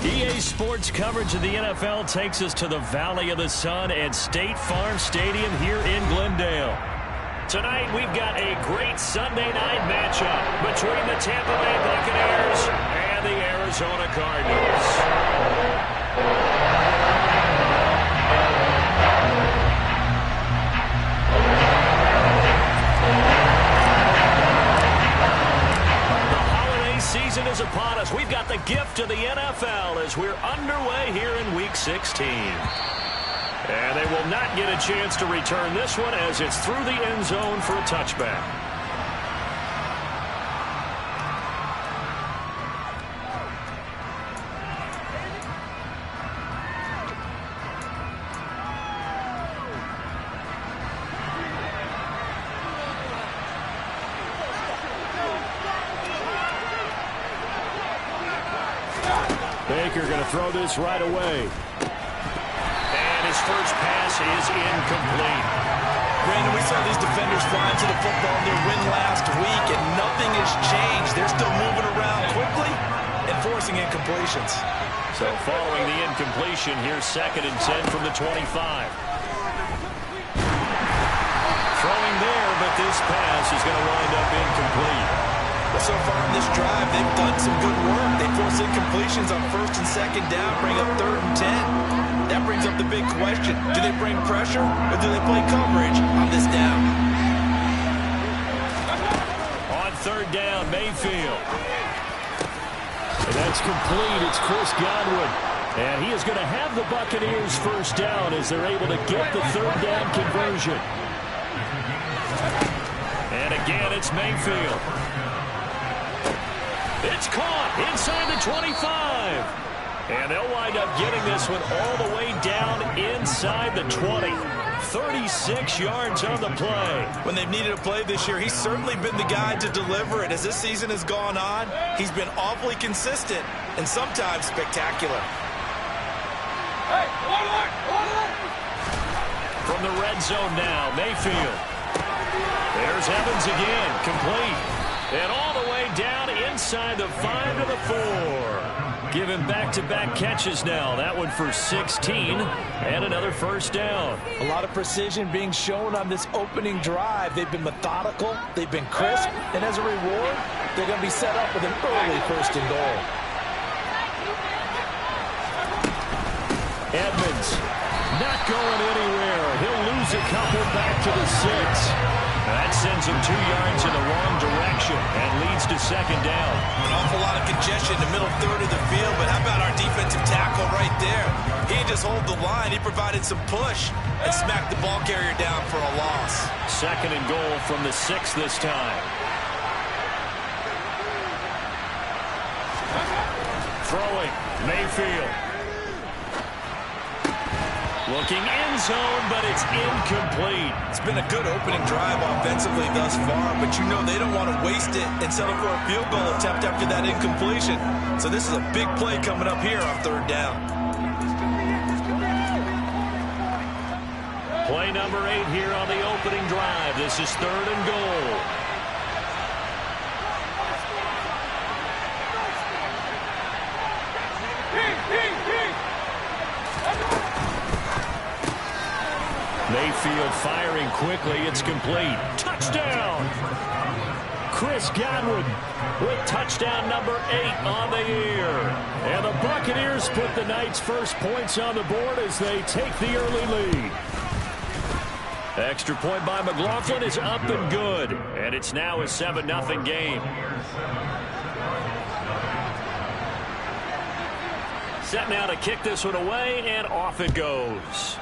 EA Sports coverage of the NFL takes us to the Valley of the Sun at State Farm Stadium here in Glendale. Tonight, we've got a great Sunday night matchup between the Tampa Bay Buccaneers and the Arizona Cardinals. Season is upon us. We've got the gift of the NFL as we're underway here in Week 16. And they will not get a chance to return this one as it's through the end zone for a touchback. Baker going to throw this right away. And his first pass is incomplete. Brandon, we saw these defenders flying to the football in their win last week, and nothing has changed. They're still moving around quickly and forcing incompletions. So following the incompletion, here's 2nd and 10 from the 25. Throwing there, but this pass is going to wind up incomplete. But so far in this drive, they've done some good work. They force incompletions on 1st and 2nd down, bring up 3rd and 10. That brings up the big question. Do they bring pressure or do they play coverage on this down? On 3rd down, Mayfield. And that's complete. It's Chris Godwin. And he is going to have the Buccaneers first down as they're able to get the 3rd down conversion. And again, it's Mayfield. It's caught inside the 25. And they'll wind up getting this one all the way down inside the 20. 36 yards on the play. When they've needed a play this year, he's certainly been the guy to deliver it. As this season has gone on, he's been awfully consistent and sometimes spectacular. From the red zone now, Mayfield. There's Evans again, complete. And all the way down inside the 5 to the 4. Giving back-to-back catches now. That one for 16 and another first down. A lot of precision being shown on this opening drive. They've been methodical, they've been crisp, and as a reward, they're going to be set up with an early 1st and goal. Edmonds not going anywhere. He'll lose a couple back to the 6. That sends him 2 yards in the wrong direction and leads to 2nd down. An awful lot of congestion in the middle 3rd of the field, but how about our defensive tackle right there? He didn't just hold the line, he provided some push and smacked the ball carrier down for a loss. 2nd and goal from the 6 this time. Throwing, Mayfield. Looking end zone, but it's incomplete. It's been a good opening drive offensively thus far, but you know they don't want to waste it and settle for a field goal attempt after that incompletion. So this is a big play coming up here on 3rd down. Play number 8 here on the opening drive. This is 3rd and goal. Mayfield firing quickly. It's complete. Touchdown! Chris Godwin with touchdown number 8 on the year. And the Buccaneers put the Knights' first points on the board as they take the early lead. Extra point by McLaughlin is up and good. And it's now a 7-0 game. Set now to kick this one away, and off it goes.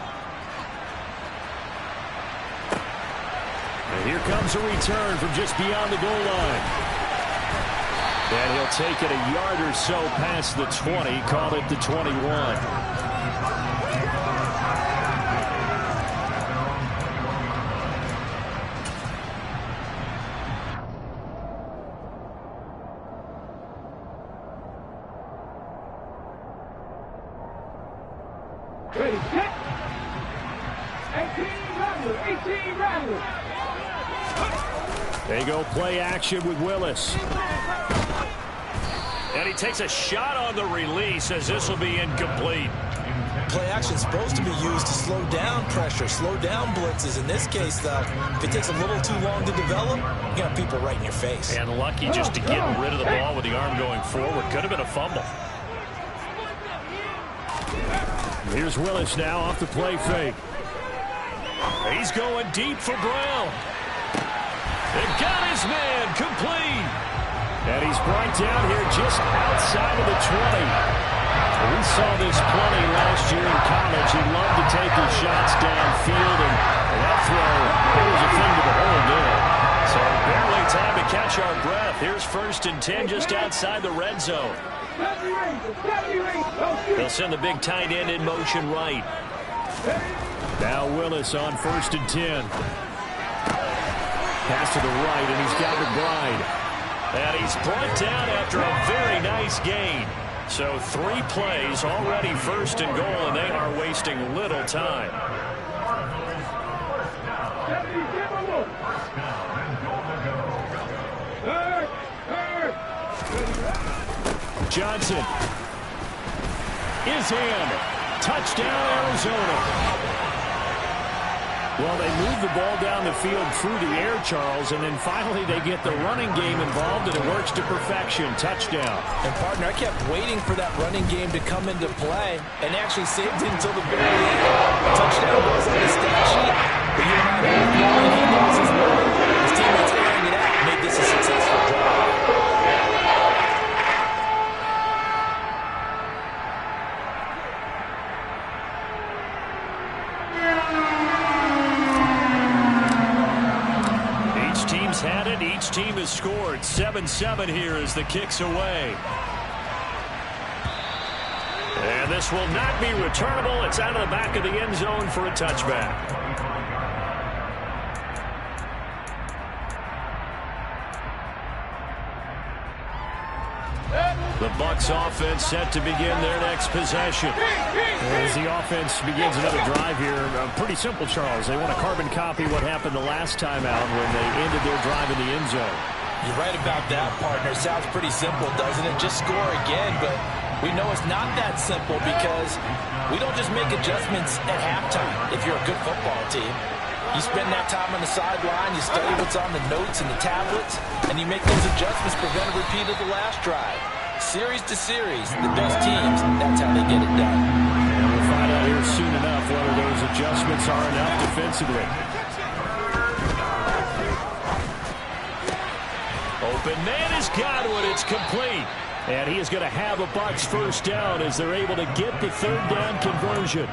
And here comes a return from just beyond the goal line. And he'll take it a yard or so past the 20, call it the 21. Ready, set. 18 Rattler. They go play action with Willis. And he takes a shot on the release as this will be incomplete. Play action is supposed to be used to slow down pressure, slow down blitzes. In this case, though, if it takes a little too long to develop, you got people right in your face. And lucky just to get rid of the ball with the arm going forward. Could have been a fumble. Here's Willis now off the play fake. He's going deep for Brown. They got his man complete. And he's brought down here just outside of the 20. We saw this plenty last year in college. He loved to take his shots downfield, and that throw, it was a thing to behold there. So barely time to catch our breath. Here's 1st and 10 just outside the red zone. They'll send the big tight end in motion right. Now Willis on 1st and 10. Pass to the right, and he's got McBride. And he's brought down after a very nice gain. So 3 plays, already 1st and goal, and they are wasting little time. Johnson is in. Touchdown, Arizona. Well, they move the ball down the field through the air, Charles, and then finally they get the running game involved, and it works to perfection. Touchdown. And, partner, I kept waiting for that running game to come into play and actually saved it until the very end. Touchdown was on the stat sheet, but you and I both know he knows his role. His teammates airing it out made this a successful drive. Had it. Each team has scored. 7-7 here as the kick's away. And this will not be returnable. It's out of the back of the end zone for a touchback. The Bucs offense set to begin their next possession. As the offense begins another drive here, pretty simple, Charles. They want to carbon copy what happened the last time out when they ended their drive in the end zone. You're right about that, partner. Sounds pretty simple, doesn't it? Just score again, but we know it's not that simple because we don't just make adjustments at halftime if you're a good football team. You spend that time on the sideline, you study what's on the notes and the tablets, and you make those adjustments, prevent a repeat of the last drive. Series to series, the best teams, that's how they get it done. And we'll find out here soon enough whether those adjustments are enough defensively. Open man is Godwin. It's complete. And he is going to have a Bucs 1st down as they're able to get the 3rd down conversion.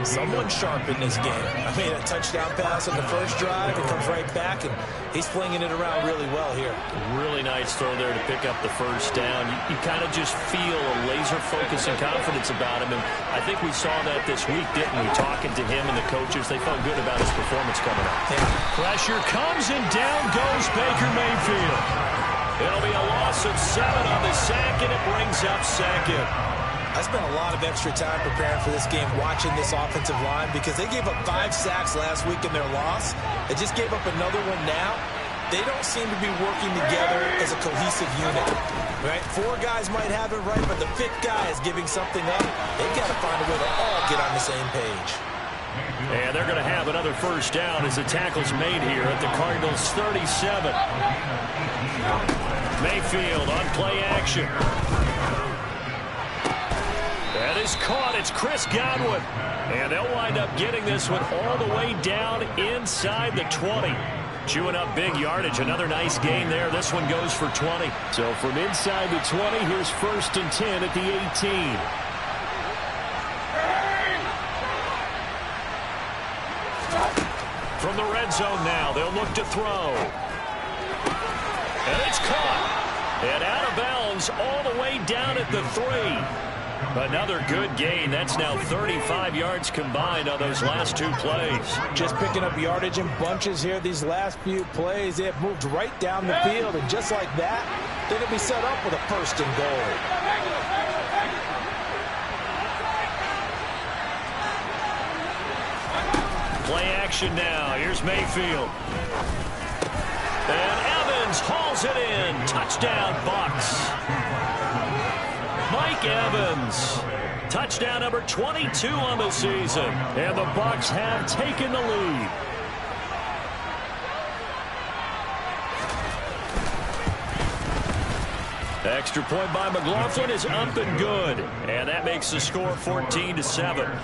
Someone's sharp in this game. I mean, a touchdown pass on the 1st drive. It comes right back, and he's flinging it around really well here. Really nice throw there to pick up the 1st down. You kind of just feel a laser focus and confidence about him, and I think we saw that this week, didn't we? Talking to him and the coaches, they felt good about his performance coming up. Yeah. Pressure comes, and down goes Baker Mayfield. It'll be a loss of 7 on the sack, and it brings up 2nd. I spent a lot of extra time preparing for this game, watching this offensive line, because they gave up 5 sacks last week in their loss. They just gave up another one now. They don't seem to be working together as a cohesive unit. Right? 4 guys might have it right, but the 5th guy is giving something up. They've got to find a way to all get on the same page. And they're going to have another 1st down as the tackle's made here at the Cardinals' 37. Mayfield on play action. That is caught. It's Chris Godwin. And they'll wind up getting this one all the way down inside the 20. Chewing up big yardage. Another nice gain there. This one goes for 20. So from inside the 20, here's 1st and 10 at the 18. From the red zone now, they'll look to throw. And it's caught. And out of bounds all the way down at the 3. Another good gain. That's now 35 yards combined on those last 2 plays. Just picking up yardage in bunches here. These last few plays, they have moved right down the field. And just like that, they're going to be set up with a 1st and goal. Play action now. Here's Mayfield. And Evans hauls it in. Touchdown, Bucs. Mike Evans. Touchdown number 22 on the season. And the Bucs have taken the lead. Extra point by McLaughlin is up and good. And that makes the score 14-7.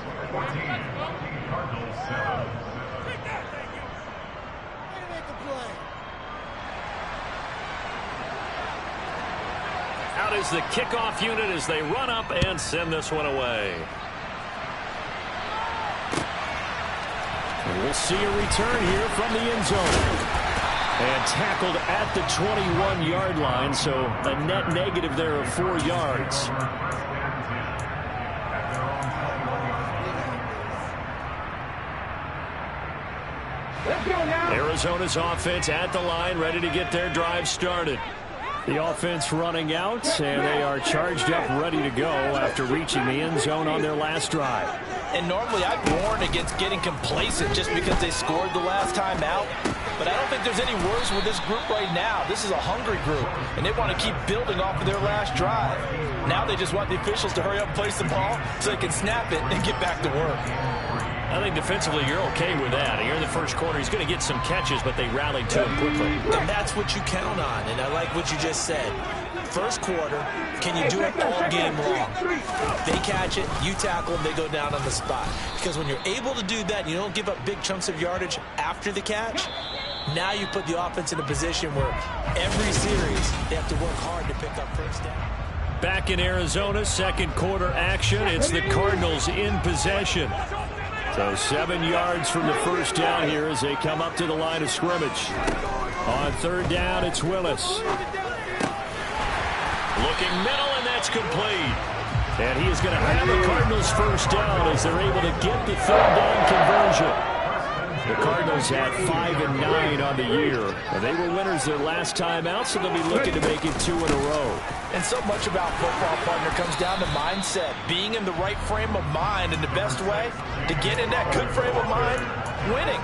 Out is the kickoff unit as they run up and send this one away. And we'll see a return here from the end zone. And tackled at the 21-yard line, so a net negative there of 4 yards. Arizona's offense at the line, ready to get their drive started. The offense running out, and they are charged up, ready to go after reaching the end zone on their last drive. And normally I'd warn against getting complacent just because they scored the last time out. But I don't think there's any worries with this group right now. This is a hungry group, and they want to keep building off of their last drive. Now they just want the officials to hurry up and place the ball so they can snap it and get back to work. I think defensively you're okay with that. Here in the first quarter, he's going to get some catches, but they rallied to him quickly. And that's what you count on, and I like what you just said. First quarter, can you do it all game long? They catch it, you tackle them, they go down on the spot. Because when you're able to do that, you don't give up big chunks of yardage after the catch. Now you put the offense in a position where every series they have to work hard to pick up first down. Back in Arizona, second quarter action. It's the Cardinals in possession. So 7 yards from the first down here as they come up to the line of scrimmage. On third down, it's Willis. Looking middle, and that's complete. And he is going to have the Cardinals first down as they're able to get the third down conversion. The Cardinals had 5 and 9 on the year, and they were winners their last time out, so they'll be looking to make it 2 in a row. And so much about football, partner, comes down to mindset. Being in the right frame of mind, and the best way to get in that good frame of mind, winning.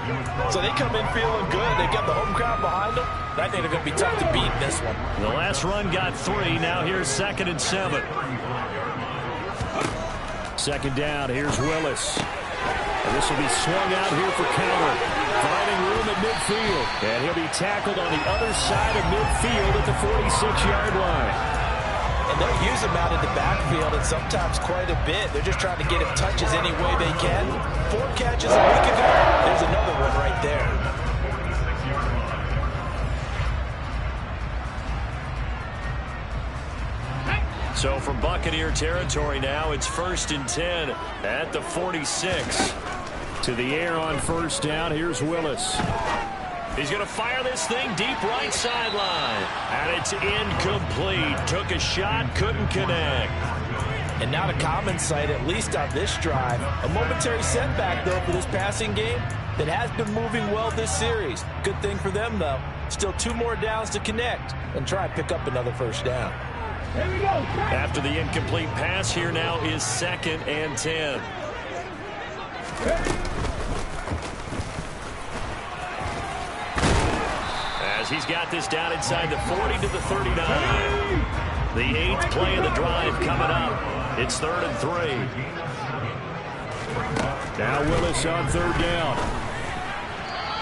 So they come in feeling good. They've got the home crowd behind them. I think they're going to be tough to beat in this one. The last run got 3. Now here's 2nd and 7. Second down, here's Willis. And this will be swung out here for counter. Finding room at midfield. And he'll be tackled on the other side of midfield at the 46-yard line. And they'll use him out in the backfield, and sometimes quite a bit. They're just trying to get him touches any way they can. 4 catches a week ago. There's another one right there. So from Buccaneer territory now, it's 1st and 10 at the 46. To the air on first down, here's Willis. He's going to fire this thing deep right sideline. And it's incomplete. Took a shot, couldn't connect. And not a common sight, at least on this drive. A momentary setback, though, for this passing game that has been moving well this series. Good thing for them, though. Still 2 more downs to connect and try and pick up another first down. After the incomplete pass, here now is 2nd and 10. As he's got this down inside the 40 to the 39. The 8th play of the drive coming up. It's 3rd and 3. Now Willis on third down.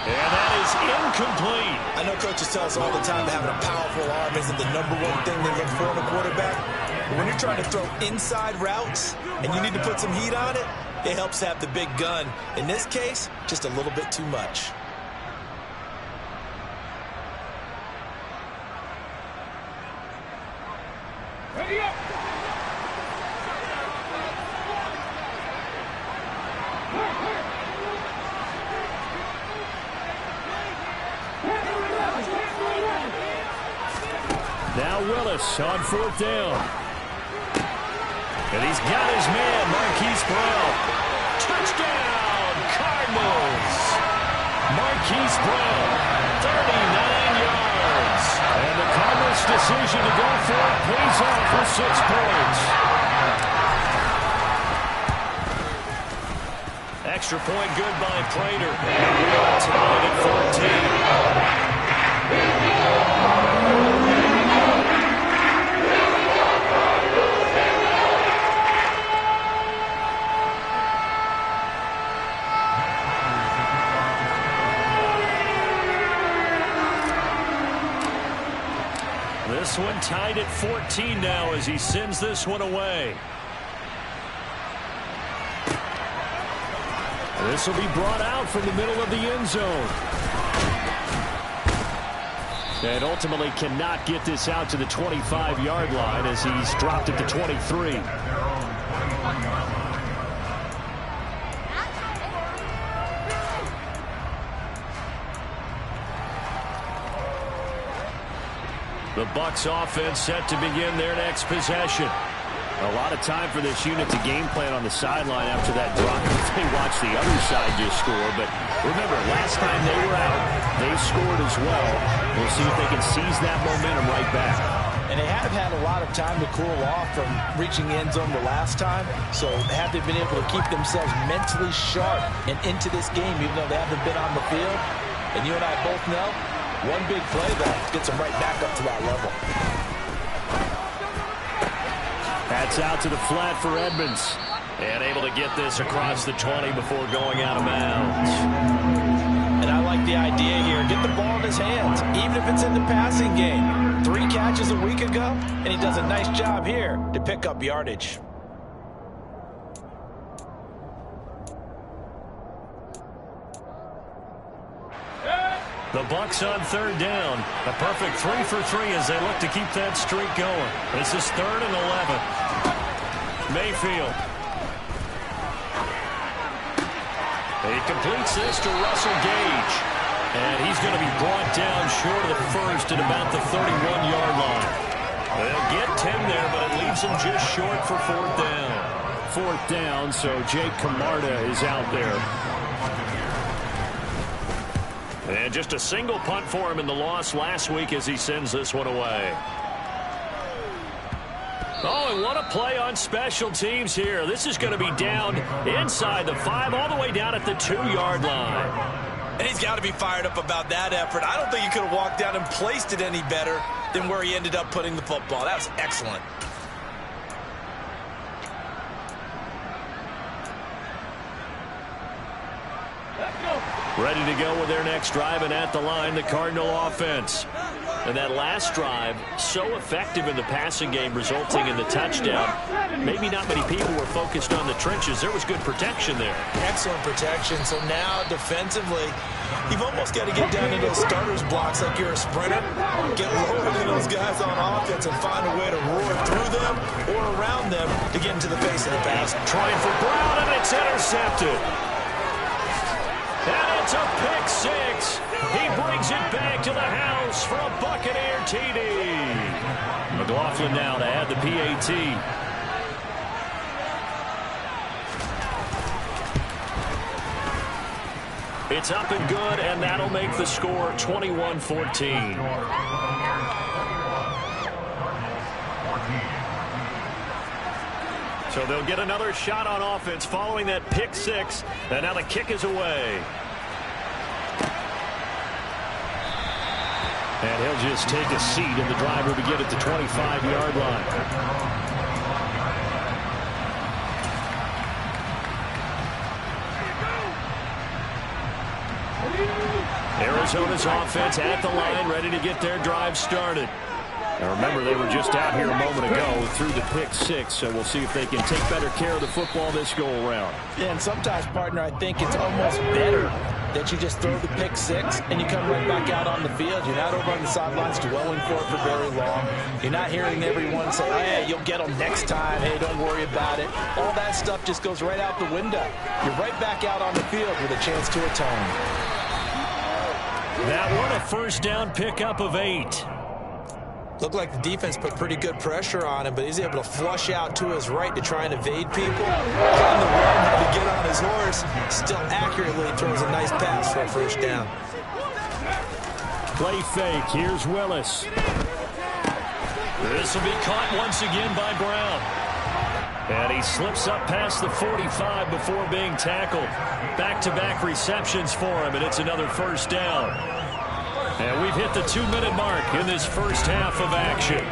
And that is incomplete. I know coaches tell us all the time that having a powerful arm isn't the #1 thing they look for in a quarterback. But when you're trying to throw inside routes and you need to put some heat on it, it helps have the big gun. In this case, just a little bit too much. Ready up. Now Willis on 4th down. And he's got his man, Marquise Brown. Touchdown, Cardinals. Marquise Brown, 39 yards. And the Cardinals' decision to go for it pays off for 6 points. Extra point good by Prater. And we are tied at 14. This one tied at 14 now as he sends this one away. This will be brought out from the middle of the end zone. And ultimately cannot get this out to the 25-yard line as he's dropped it to 23. The Bucs offense set to begin their next possession. A lot of time for this unit to game plan on the sideline after that drop. They watch the other side just score. But remember, last time they were out, they scored as well. We'll see if they can seize that momentum right back. And they have had a lot of time to cool off from reaching the end zone the last time. So have they been able to keep themselves mentally sharp and into this game, even though they haven't been on the field? And you and I both know, one big play that gets them right back up to that level. That's out to the flat for Edmonds. And able to get this across the 20 before going out of bounds. And I like the idea here. Get the ball in his hands, even if it's in the passing game. 3 catches a week ago, and he does a nice job here to pick up yardage. The Bucs on 3rd down. A perfect 3 for 3 as they look to keep that streak going. This is 3rd and 11. Mayfield. He completes this to Russell Gage. And he's going to be brought down short of the first at about the 31-yard line. They'll get 10 there, but it leaves them just short for 4th down. 4th down, so Jake Camarda is out there. And just a single punt for him in the loss last week as he sends this one away. Oh, and what a play on special teams here. This is going to be down inside the 5, all the way down at the 2-yard line. And he's got to be fired up about that effort. I don't think he could have walked down and placed it any better than where he ended up putting the football. That was excellent. Ready to go with their next drive, and at the line, the Cardinal offense. And that last drive, so effective in the passing game, resulting in the touchdown. Maybe not many people were focused on the trenches. There was good protection there. Excellent protection. So now, defensively, you've almost got to get down to those starters blocks like you're a sprinter. Get lower than those guys on offense and find a way to roar through them or around them to get into the face of the pass. Trying for Brown, and it's intercepted. And it's a pick 6. He brings it back to the house for a Buccaneer TD. McLaughlin now to add the PAT. It's up and good, and that'll make the score 21-14. So they'll get another shot on offense following that pick 6. And now the kick is away. And he'll just take a seat, and the driver to get at the 25-yard line. Arizona's offense at the line, ready to get their drive started. Now remember, they were just out here a moment ago through the pick 6, so we'll see if they can take better care of the football this go-around. Yeah, and sometimes, partner, I think it's almost better that you just throw the pick 6 and you come right back out on the field. You're not over on the sidelines dwelling for it for very long. You're not hearing everyone say, hey, you'll get them next time. Hey, don't worry about it. All that stuff just goes right out the window. You're right back out on the field with a chance to atone. That one, a first down pickup of 8. Looked like the defense put pretty good pressure on him, but he's able to flush out to his right to try and evade people. On the run, had to get on his horse. Still accurately throws a nice pass for a first down. Play fake. Here's Willis. This will be caught once again by Brown. And he slips up past the 45 before being tackled. Back-to-back receptions for him, and it's another first down. And we've hit the 2-minute mark in this first half of action.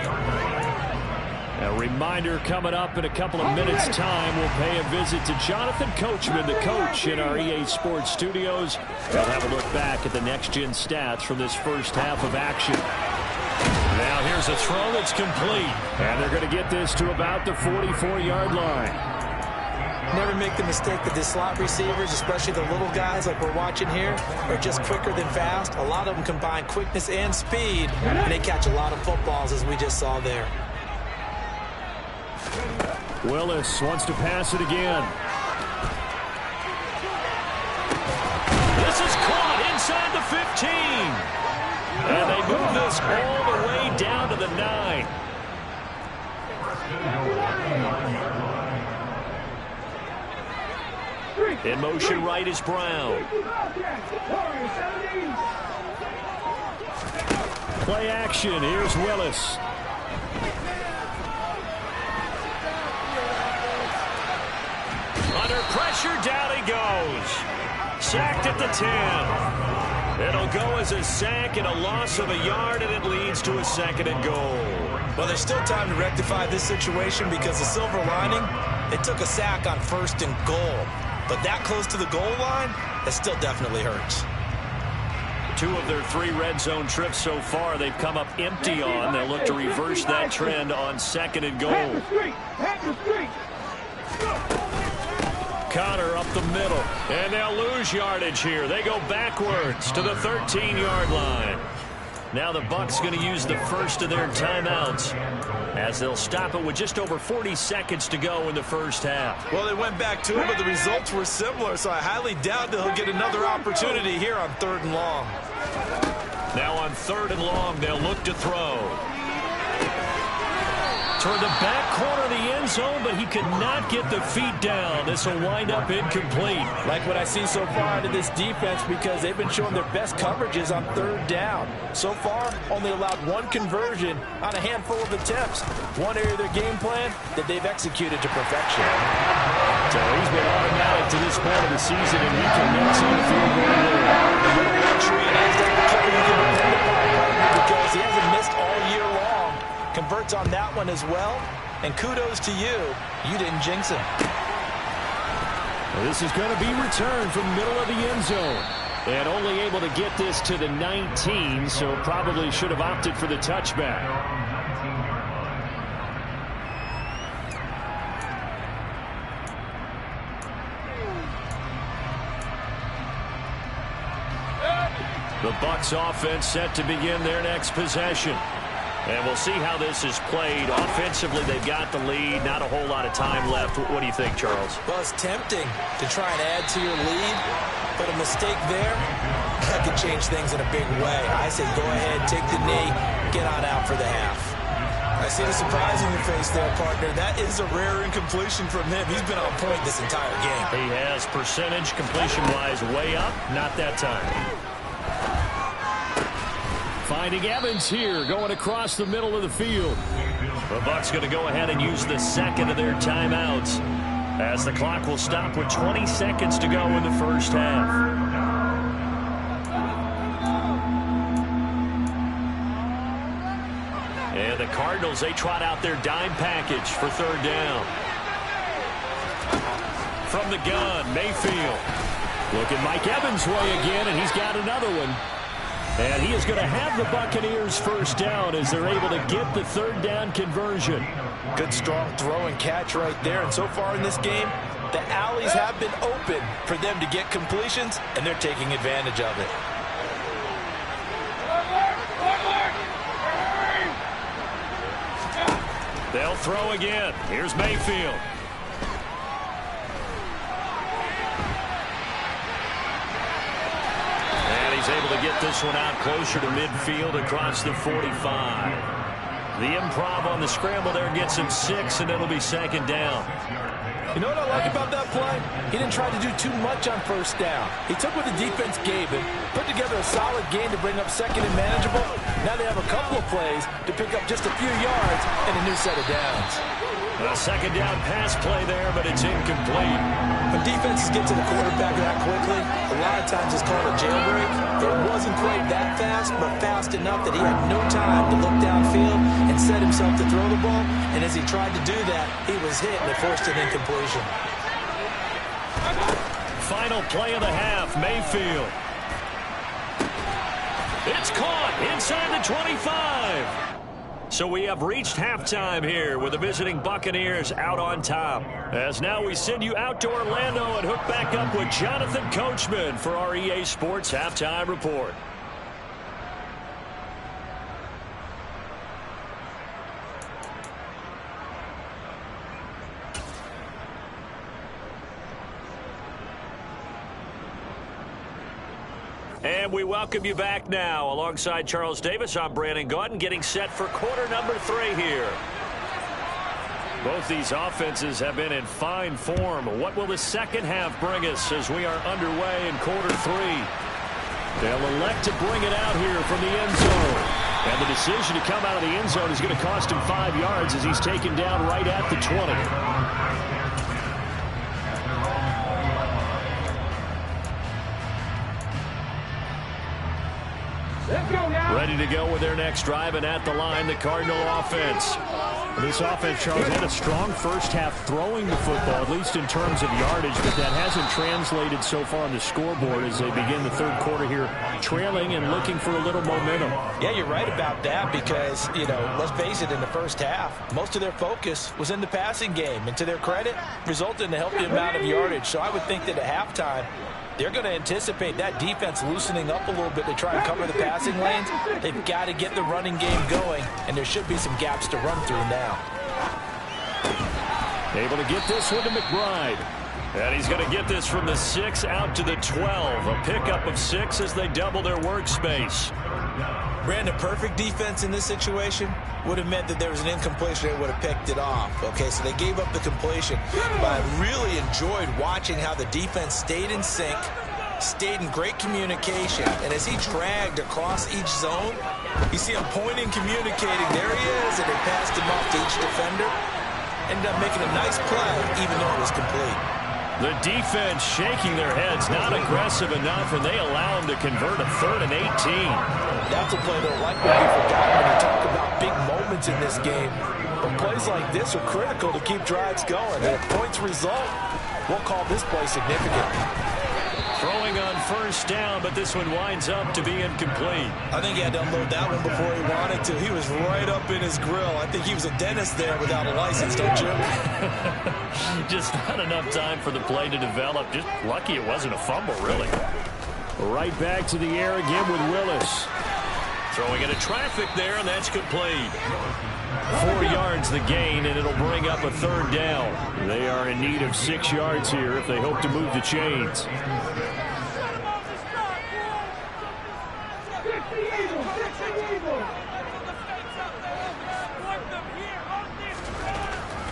A reminder coming up in a couple of minutes' time. We'll pay a visit to Jonathan Coachman, the coach in our EA Sports studios. We'll have a look back at the next-gen stats from this first half of action. Now here's Here's a throw that's complete. And they're going to get this to about the 44-yard line. Never make the mistake that the slot receivers, especially the little guys like we're watching here, are just quicker than fast. A lot of them combine quickness and speed, and they catch a lot of footballs, as we just saw there. Willis wants to pass it again. This is caught inside the 15. And they move this all the way down to the 9. In motion right is Brown. Play action. Here's Willis. Under pressure, down he goes. Sacked at the 10. It'll go as a sack and a loss of a yard, and it leads to a 2nd and goal. Well, there's still time to rectify this situation because the silver lining, they took a sack on 1st and goal. But that close to the goal line, that still definitely hurts. 2 of their 3 red zone trips so far, they've come up empty on. They'll look to reverse that trend on 2nd and goal. Connor up the middle, and they'll lose yardage here. They go backwards to the 13-yard line. Now the Bucs going to use the first of their timeouts as they'll stop it with just over 40 seconds to go in the first half. Well, they went back to it, but the results were similar, so I highly doubt that he'll get another opportunity here on 3rd and long. Now on 3rd and long, they'll look to throw. Toward the back corner of the end zone, but he could not get the feet down. This will wind up incomplete. Like what I see so far out of this defense, because they've been showing their best coverages on 3rd down. So far, only allowed 1 conversion on a handful of attempts. One area of their game plan that they've executed to perfection. So he's been automatic to this point of the season, and he commits on the field goal. What a luxury it is to have a kicker you can depend upon, because he hasn't missed all year long. Converts on that one as well, and kudos to you. You didn't jinx him. Well, this is going to be returned from the middle of the end zone. And only able to get this to the 19, so probably should have opted for the touchback. The Bucs offense set to begin their next possession. And we'll see how this is played. Offensively, they've got the lead. Not a whole lot of time left. What do you think, Charles? Well, it's tempting to try and add to your lead, but a mistake there, that could change things in a big way. I say go ahead, take the knee, get on out for the half. I see the surprise in your face there, partner. That is a rare incompletion from him. He's been on point this entire game. He has percentage completion-wise way up. Not that time. Finding Evans here, going across the middle of the field. The Bucs going to go ahead and use the 2nd of their timeouts as the clock will stop with 20 seconds to go in the first half. And the Cardinals, they trot out their dime package for 3rd down. From the gun, Mayfield. Look at Mike Evans' way again, and he's got another one. And he is going to have the Buccaneers first down as they're able to get the 3rd down conversion. Good strong throw and catch right there. And so far in this game, the alleys have been open for them to get completions, and they're taking advantage of it. They'll throw again. Here's Mayfield. Able to get this one out closer to midfield across the 45. The improv on the scramble there gets him 6, and it'll be 2nd down. You know what I like about that play? He didn't try to do too much on 1st down. He took what the defense gave him, put together a solid game to bring up 2nd and manageable. Now they have a couple of plays to pick up just a few yards and a new set of downs. A 2nd down pass play there, but it's incomplete. When defenses get to the quarterback that quickly, a lot of times it's called a jailbreak. It wasn't quite that fast, but fast enough that he had no time to look downfield and set himself to throw the ball. And as he tried to do that, he was hit and it forced an incompletion. Final play of the half, Mayfield. It's caught inside the 25. So we have reached halftime here with the visiting Buccaneers out on top. As now we send you out to Orlando and hook back up with Jonathan Coachman for our EA Sports Halftime Report. And we welcome you back now. Alongside Charles Davis, I'm Brandon Gaudin, getting set for quarter number 3 here. Both these offenses have been in fine form. What will the second half bring us as we are underway in quarter 3? They'll elect to bring it out here from the end zone. And the decision to come out of the end zone is going to cost him 5 yards as he's taken down right at the 20. Ready to go with their next drive, and at the line, the Cardinal offense. This offense, Charles, had a strong first half throwing the football, at least in terms of yardage, but that hasn't translated so far on the scoreboard as they begin the third quarter here, trailing and looking for a little momentum. Yeah, you're right about that because, let's face it, in the first half, most of their focus was in the passing game, and to their credit, resulted in a healthy amount of yardage. So I would think that at halftime, they're going to anticipate that defense loosening up a little bit to try and cover the passing lanes. They've got to get the running game going, and there should be some gaps to run through now. Able to get this one to McBride. And he's going to get this from the 6 out to the 12. A pickup of 6 as they double their workspace. Brandon, perfect defense in this situation would have meant that there was an incompletion. They would have picked it off. Okay, so they gave up the completion. But I really enjoyed watching how the defense stayed in sync, stayed in great communication. And as he dragged across each zone, you see him pointing, communicating. There he is, and they passed him off to each defender. Ended up making a nice play, even though it was complete. The defense shaking their heads, not aggressive enough, and they allow him to convert a 3rd and 18. That's a play that likely be forgotten when you talk about big moments in this game. But plays like this are critical to keep drives going. And if points result, we'll call this play significant. Throwing on first down, but this one winds up to be incomplete. I think he had to unload that one before he wanted to. He was right up in his grill. I think he was a dentist there without a license, don't you? Just not enough time for the play to develop. Just lucky it wasn't a fumble, really. Right back to the air again with Willis. Throwing into traffic there, and that's complete. 4 yards the gain, and it'll bring up a 3rd down. They are in need of 6 yards here if they hope to move the chains.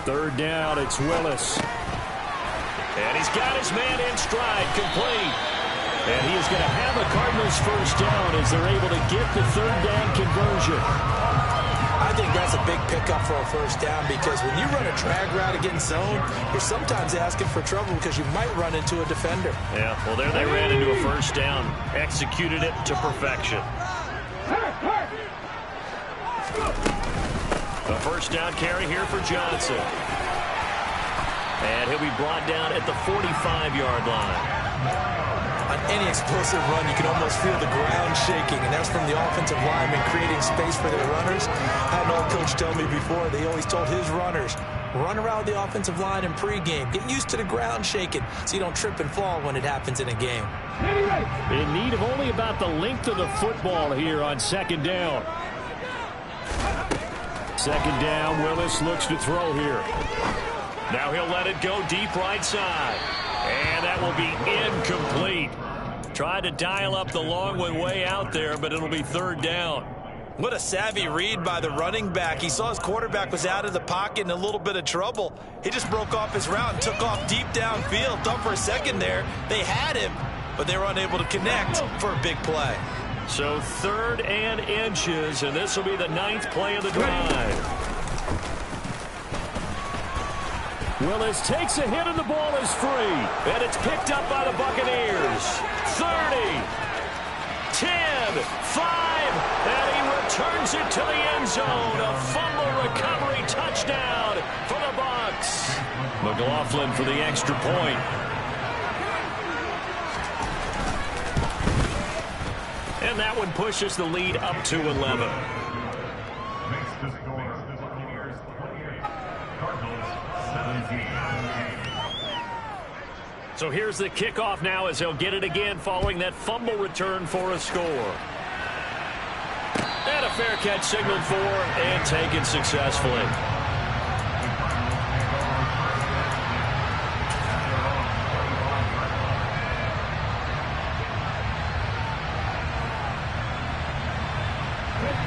Third down, it's Willis. And he's got his man in stride, complete. And he is going to have a Cardinals first down as they're able to get the 3rd down conversion. I think that's a big pickup for a first down because when you run a drag route against zone, you're sometimes asking for trouble because you might run into a defender. Yeah, well, there they ran into a first down. Executed it to perfection. A first down carry here for Johnson. And he'll be brought down at the 45-yard line. On any explosive run, you can almost feel the ground shaking, and that's from the offensive linemen creating space for their runners. I had an old coach tell me before, they always told his runners, run around the offensive line in pregame. Get used to the ground shaking so you don't trip and fall when it happens in a game. In need of only about the length of the football here on 2nd down. 2nd down, Willis looks to throw here. Now he'll let it go deep right side. And that will be incomplete. Tried to dial up the long one way out there, but it'll be 3rd down. What a savvy read by the running back. He saw his quarterback was out of the pocket in a little bit of trouble. He just broke off his route and took off deep downfield. Thought for a second there they had him, but they were unable to connect for a big play. So 3rd and inches, and this will be the 9th play of the drive. Willis takes a hit and the ball is free. And it's picked up by the Buccaneers. 30, 10, 5, and he returns it to the end zone. A fumble recovery touchdown for the Bucs. McLaughlin for the extra point. And that one pushes the lead up to 11. So here's the kickoff now as he'll get it again following that fumble return for a score. And a fair catch signaled for and taken successfully.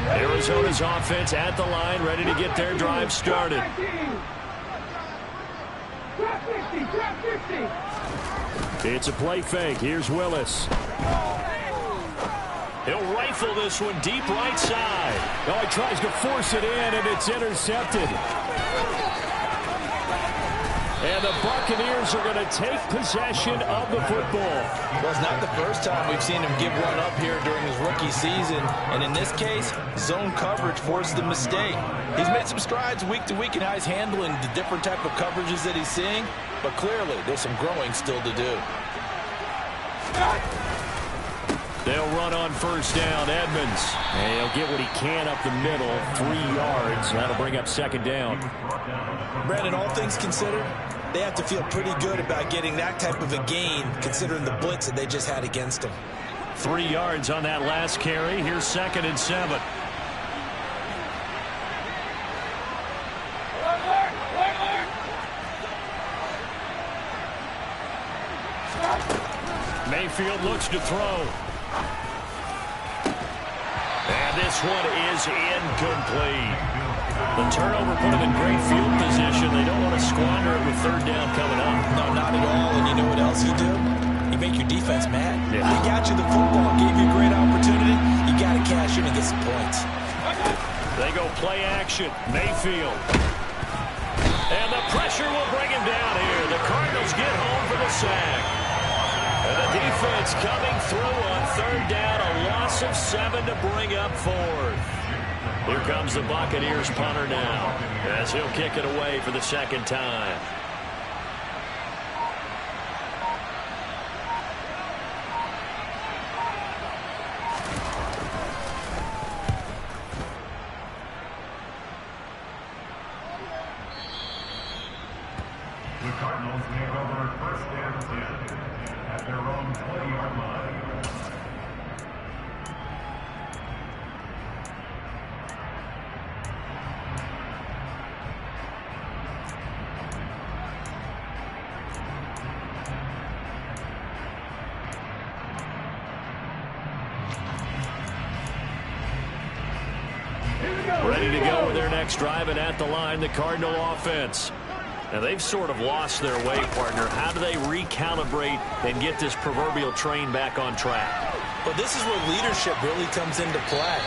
Arizona's offense at the line, ready to get their drive started. It's a play fake. Here's Willis. He'll rifle this one deep right side. Oh, he tries to force it in, and it's intercepted. And the Buccaneers are going to take possession of the football. Well, it's not the first time we've seen him give one up here during his rookie season. And in this case, zone coverage forced the mistake. He's made some strides week to week in how he's handling the different type of coverages that he's seeing. But clearly, there's some growing still to do. They'll run on first down. Edmonds. And he'll get what he can up the middle. 3 yards. That'll bring up second down. Brandon, all things considered, they have to feel pretty good about getting that type of a gain, considering the blitz that they just had against them. 3 yards on that last carry. Here's 2nd and 7. Mayfield looks to throw. And this one is incomplete. The turnover put him in great field position. They don't want to squander it with 3rd down coming up. No, not at all. And you know what else you do? You make your defense mad. Yeah. They got you the football, gave you a great opportunity. You got to cash in and get some points. They go play action. Mayfield. And the pressure will bring him down here. The Cardinals get home for the sack. And the defense coming through on 3rd down. A loss of 7 to bring up 4th. Here comes the Buccaneers punter now as he'll kick it away for the 2nd time. The Cardinals take over 1st and 10 at their own 20-yard line. Ready to go with their next drive, and at the line, the Cardinal offense. Now, they've sort of lost their way, partner. How do they recalibrate and get this proverbial train back on track? Well, this is where leadership really comes into play.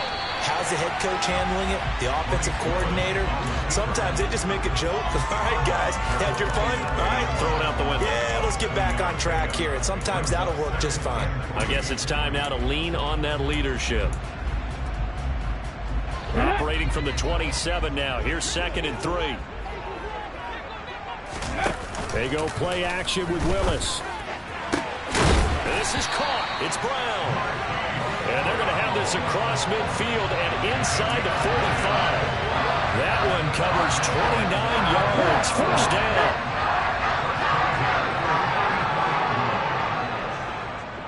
How's the head coach handling it? The offensive coordinator? Sometimes they just make a joke. All right, guys, had your fun? All right. Throw it out the window. Yeah, let's get back on track here. And sometimes that'll work just fine. I guess it's time now to lean on that leadership. Operating from the 27 now. Here's 2nd and 3. They go play action with Willis. This is caught. It's Brown. And they're going to have this across midfield and inside the 45. That one covers 29 yards. First down.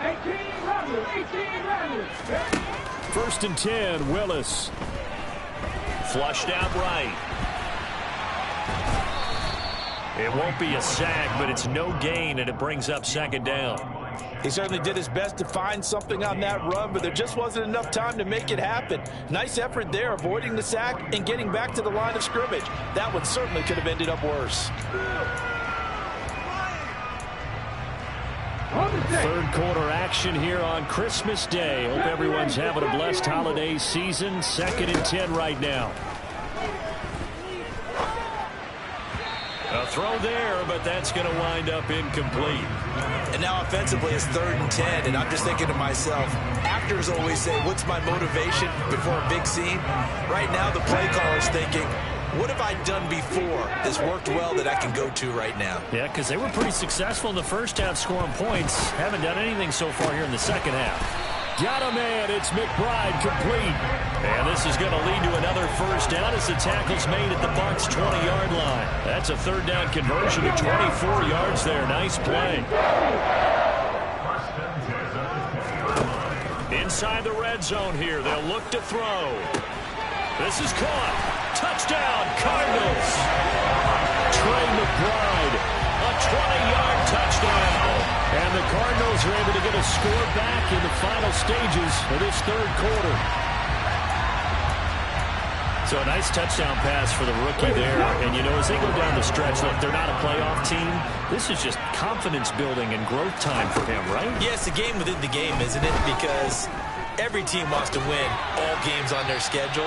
18 Ramblers. 1st and 10, Willis. Flushed out right. It won't be a sack, but it's no gain, and it brings up 2nd down. He certainly did his best to find something on that run, but there just wasn't enough time to make it happen. Nice effort there, avoiding the sack and getting back to the line of scrimmage. That one certainly could have ended up worse. 3rd quarter action here on Christmas Day. Hope everyone's having a blessed holiday season. 2nd and 10 right now. A throw there, but that's going to wind up incomplete. And now offensively it's 3rd and 10, and I'm just thinking to myself, actors always say, what's my motivation before a big scene? Right now the play caller's thinking, what have I done before that's worked well that I can go to right now? Yeah, because they were pretty successful in the first half scoring points. Haven't done anything so far here in the second half. got a man. It's McBride complete. And this is going to lead to another first down as the tackle's made at the Bucs 20-yard line. That's a third down conversion to 24 yards there. Nice play. Inside the red zone here. They'll look to throw. This is caught. Touchdown, Cardinals. Trey McBride, a 20-yard touchdown. And the Cardinals are able to get a score back in the final stages of this third quarter. So a nice touchdown pass for the rookie there. And, you know, as they go down the stretch, look, they're not a playoff team. This is just confidence building and growth time for him, right? Yeah, it's a game within the game, isn't it? Because every team wants to win all games on their schedule.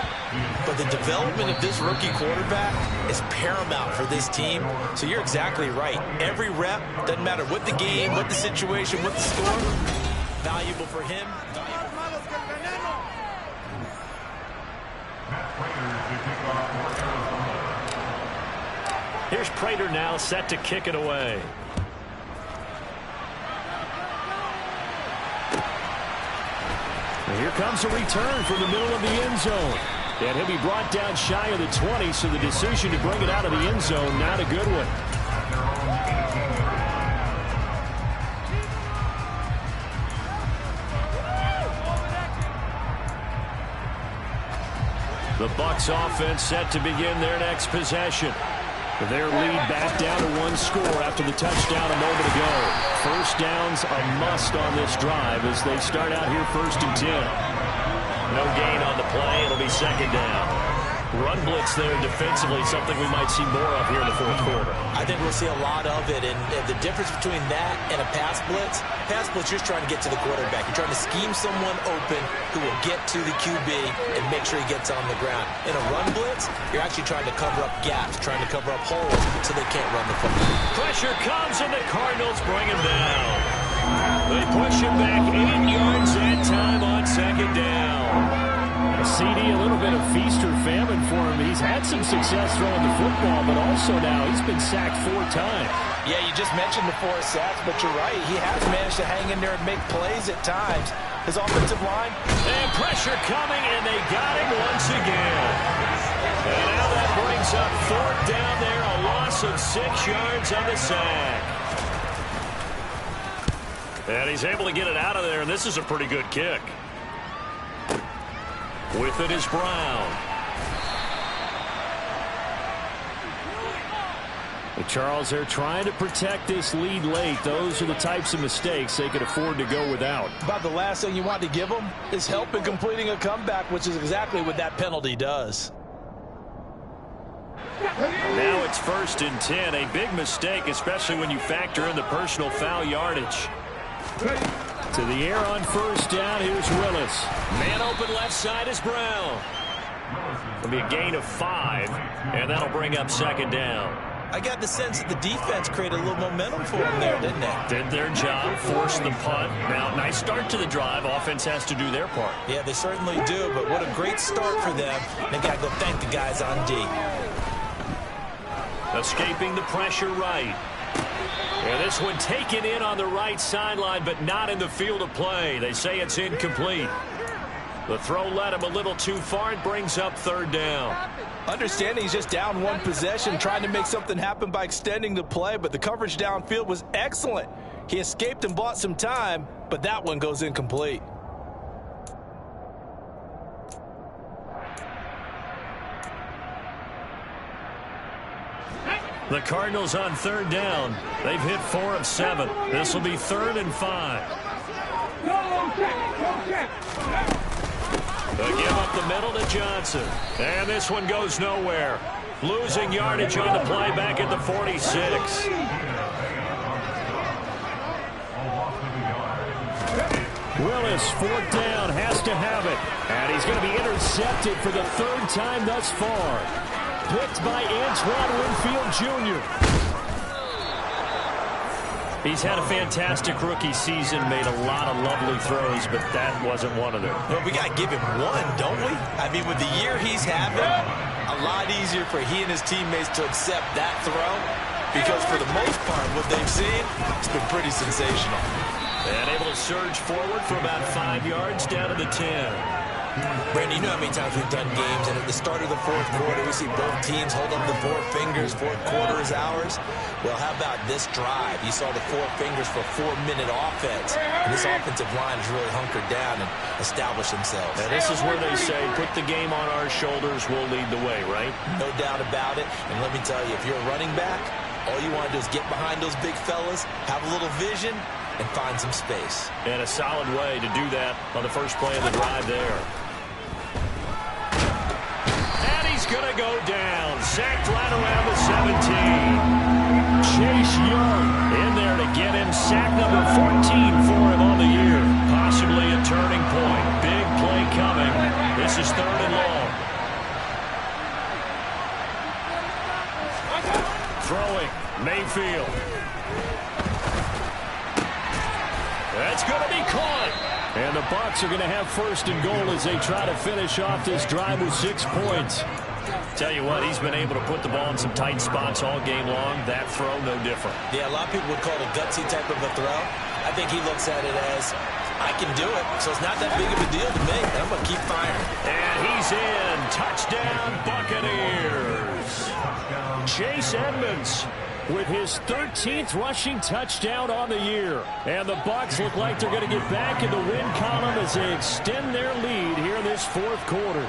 But the development of this rookie quarterback is paramount for this team. So you're exactly right. Every rep, doesn't matter what the game, what the situation, what the score, valuable for him. Here's Prater now set to kick it away. And here comes a return from the middle of the end zone. And he'll be brought down shy of the 20, so the decision to bring it out of the end zone, not a good one. The Bucs offense set to begin their next possession. Their lead back down to one score after the touchdown a moment ago. First down's a must on this drive as they start out here 1st and 10. No gain on the play. It'll be 2nd down. Run blitz there defensively, something we might see more of here in the 4th quarter. I think we'll see a lot of it, and the difference between that and a pass blitz, you're just trying to get to the quarterback. You're trying to scheme someone open who will get to the QB and make sure he gets on the ground. In a run blitz, you're actually trying to cover up gaps, trying to cover up holes so they can't run the football. Pressure comes, and the Cardinals bring him down. They push him back 8 yards that time on 2nd down. CD, a little bit of feast or famine for him. He's had some success throwing the football, but also now he's been sacked 4 times. Yeah, you just mentioned the 4 sacks, but you're right. He has managed to hang in there and make plays at times. His offensive line. And pressure coming, and they got him once again. And now that brings up 4th down there, a loss of 6 yards on the sack. And he's able to get it out of there, and this is a pretty good kick. With it is Brown. Charles, they're trying to protect this lead late. Those are the types of mistakes they could afford to go without. About the last thing you want to give them is help in completing a comeback, which is exactly what that penalty does. Now it's 1st and 10. A big mistake, especially when you factor in the personal foul yardage. To the air on 1st down. Here's Willis. Man open left side is Brown. It'll be a gain of 5, and that'll bring up 2nd down. I got the sense that the defense created a little momentum for them there, didn't they? Did their job, forced the punt. Now, nice start to the drive. Offense has to do their part. Yeah, they certainly do, but what a great start for them. They got to go thank the guys on D. Escaping the pressure right. And this one taken in on the right sideline, but not in the field of play. They say it's incomplete. The throw led him a little too far. It brings up 3rd down. Understanding he's just down 1 possession, trying to make something happen by extending the play, but the coverage downfield was excellent. He escaped and bought some time, but that one goes incomplete. The Cardinals on 3rd down. They've hit 4 of 7. This will be 3rd and 5. They give up the middle to Johnson. And this one goes nowhere. Losing yardage on the play back at the 46. Willis, 4th down, has to have it. And he's going to be intercepted for the 3rd time thus far. Picked by Antoine Winfield Jr. He's had a fantastic rookie season, made a lot of lovely throws, but that wasn't one of them. Well, we got to give him one, don't we? I mean, with the year he's having, a lot easier for he and his teammates to accept that throw, because for the most part, what they've seen, it's been pretty sensational. And able to surge forward for about 5 yards down to the 10. Brandon, you know how many times we've done games, and at the start of the fourth quarter, we see both teams hold up the four fingers, fourth quarter is ours. Well, how about this drive? You saw the four fingers for 4-minute offense, and this offensive line has really hunkered down and established themselves. And this is where they say, put the game on our shoulders, we'll lead the way, right? No doubt about it, and let me tell you, if you're a running back, all you want to do is get behind those big fellas, have a little vision, and find some space. And a solid way to do that on the first play of the drive there. He's going to go down. Sacked right around the 17. Chase Young in there to get him. Sack number 14 for him on the year. Possibly a turning point. Big play coming. This is 3rd and long. Throwing. Mayfield. That's going to be caught. And the Bucs are going to have 1st and goal as they try to finish off this drive with 6 points. Tell you what, he's been able to put the ball in some tight spots all game long. That throw, no different. Yeah, a lot of people would call it a gutsy type of a throw. I think he looks at it as, I can do it, so it's not that big of a deal to me. I'm going to keep firing. And he's in. Touchdown, Buccaneers. Chase Edmonds with his 13th rushing touchdown on the year. And the Bucs look like they're going to get back in the win column as they extend their lead here in this 4th quarter.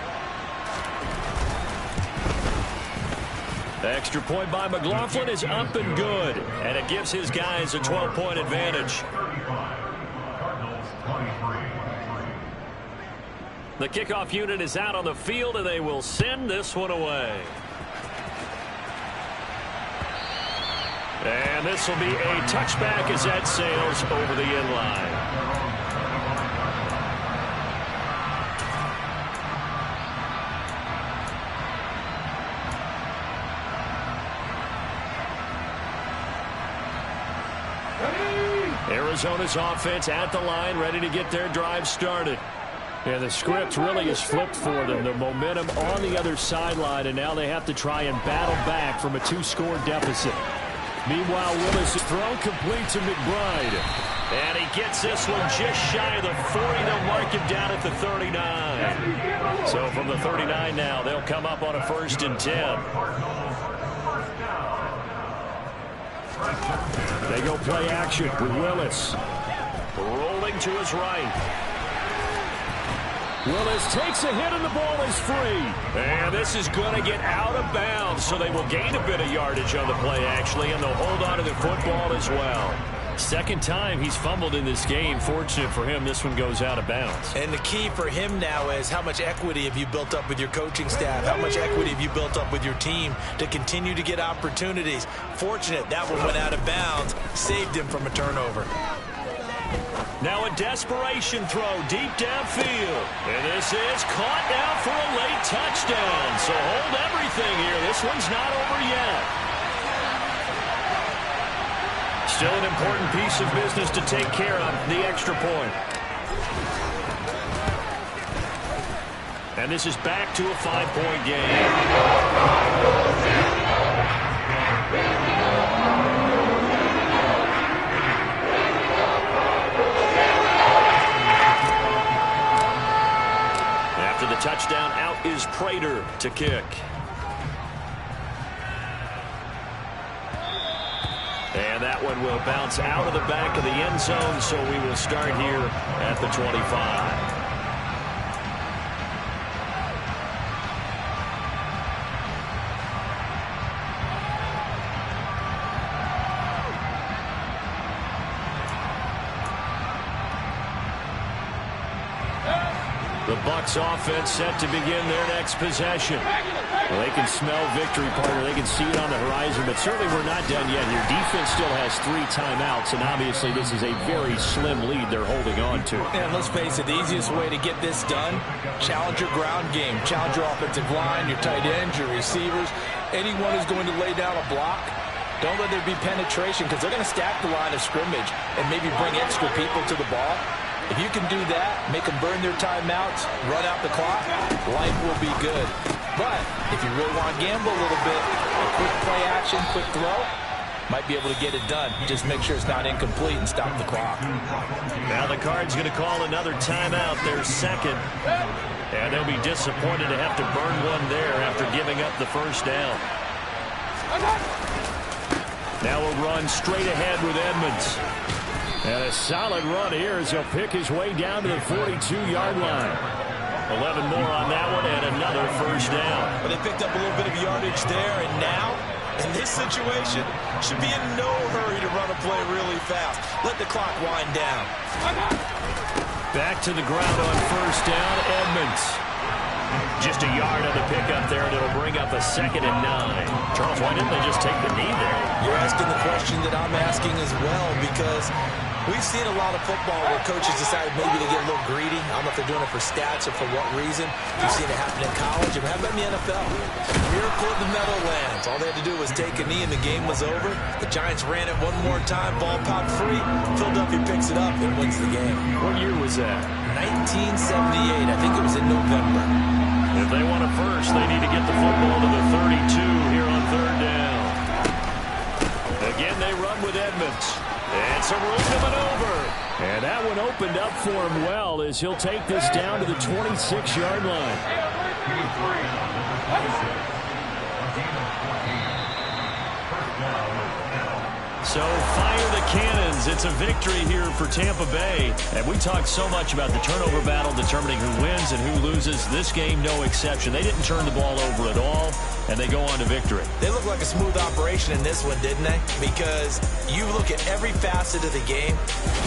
The extra point by McLaughlin is up and good. And it gives his guys a 12-point advantage. The kickoff unit is out on the field, and they will send this one away. And this will be a touchback as that sails over the end line. Arizona's offense at the line, ready to get their drive started. And the script really is flipped for them. The momentum on the other sideline, and now they have to try and battle back from a 2-score deficit. Meanwhile, Willis is thrown complete to McBride. And he gets this one just shy of the 40. They'll mark him down at the 39. So from the 39 now, they'll come up on a 1st and 10. They go play action with Willis. Rolling to his right. Willis takes a hit and the ball is free. And this is going to get out of bounds, so they will gain a bit of yardage on the play, actually, and they'll hold on to the football as well. 2nd time he's fumbled in this game. Fortunate for him, this one goes out of bounds. And the key for him now is how much equity have you built up with your coaching staff? How much equity have you built up with your team to continue to get opportunities? Fortunate that one went out of bounds, saved him from a turnover. Now a desperation throw deep downfield. And this is caught now for a late touchdown. So hold everything here. This one's not over yet. Still an important piece of business to take care of, the extra point. And this is back to a 5-point game. After the touchdown, out is Prater to kick. And that one will bounce out of the back of the end zone, so we will start here at the 25. The Bucs offense set to begin their next possession. Well, they can smell victory, partner. They can see it on the horizon, but certainly we're not done yet here. Defense still has 3 timeouts, and obviously this is a very slim lead they're holding on to. And let's face it, the easiest way to get this done, challenge your ground game. Challenge your offensive line, your tight ends, your receivers. Anyone who's going to lay down a block, don't let there be penetration, because they're going to stack the line of scrimmage and maybe bring extra people to the ball. If you can do that, make them burn their timeouts, run out the clock, life will be good. But if you really want to gamble a little bit, a quick play action, quick throw, Might be able to get it done. Just make sure it's not incomplete and stop the clock. Now the Cards going to call another timeout, their second. And they'll be disappointed to have to burn one there after giving up the first down. Now we'll run straight ahead with Edmonds. And a solid run here as he'll pick his way down to the 42-yard line. 11 more on that one and another first down. But they picked up a little bit of yardage there, and now, in this situation, should be in no hurry to run a play really fast. Let the clock wind down. Back to the ground on first down, Edmonds. Just a yard on the pickup there, and it'll bring up a 2nd and 9. Charles, why didn't they just take the knee there? You're asking the question that I'm asking as well, because we've seen a lot of football where coaches decide maybe to get a little greedy. I don't know if they're doing it for stats or for what reason. We've seen it happen in college, and we have it in the NFL. Miracle in the Meadowlands. All they had to do was take a knee, and the game was over. The Giants ran it one more time. Ball popped free. Philadelphia picks it up and wins the game. What year was that? 1978. I think it was in November. If they want a first, they need to get the football to the 32 here on third down. Again, they run with Edmonds. And some room to maneuver. And that one opened up for him well as he'll take this down to the 26-yard line. So fire the cannons. It's a victory here for Tampa Bay. And we talked so much about the turnover battle determining who wins and who loses. This game, no exception. They didn't turn the ball over at all, and they go on to victory. They look like a smooth operation in this one, didn't they? Because you look at every facet of the game,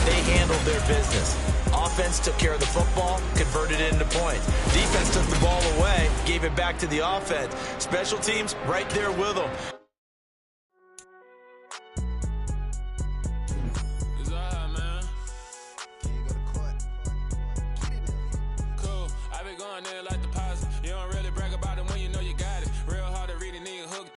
they handled their business. Offense took care of the football, converted it into points. Defense took the ball away, gave it back to the offense. Special teams right there with them. I've been going there like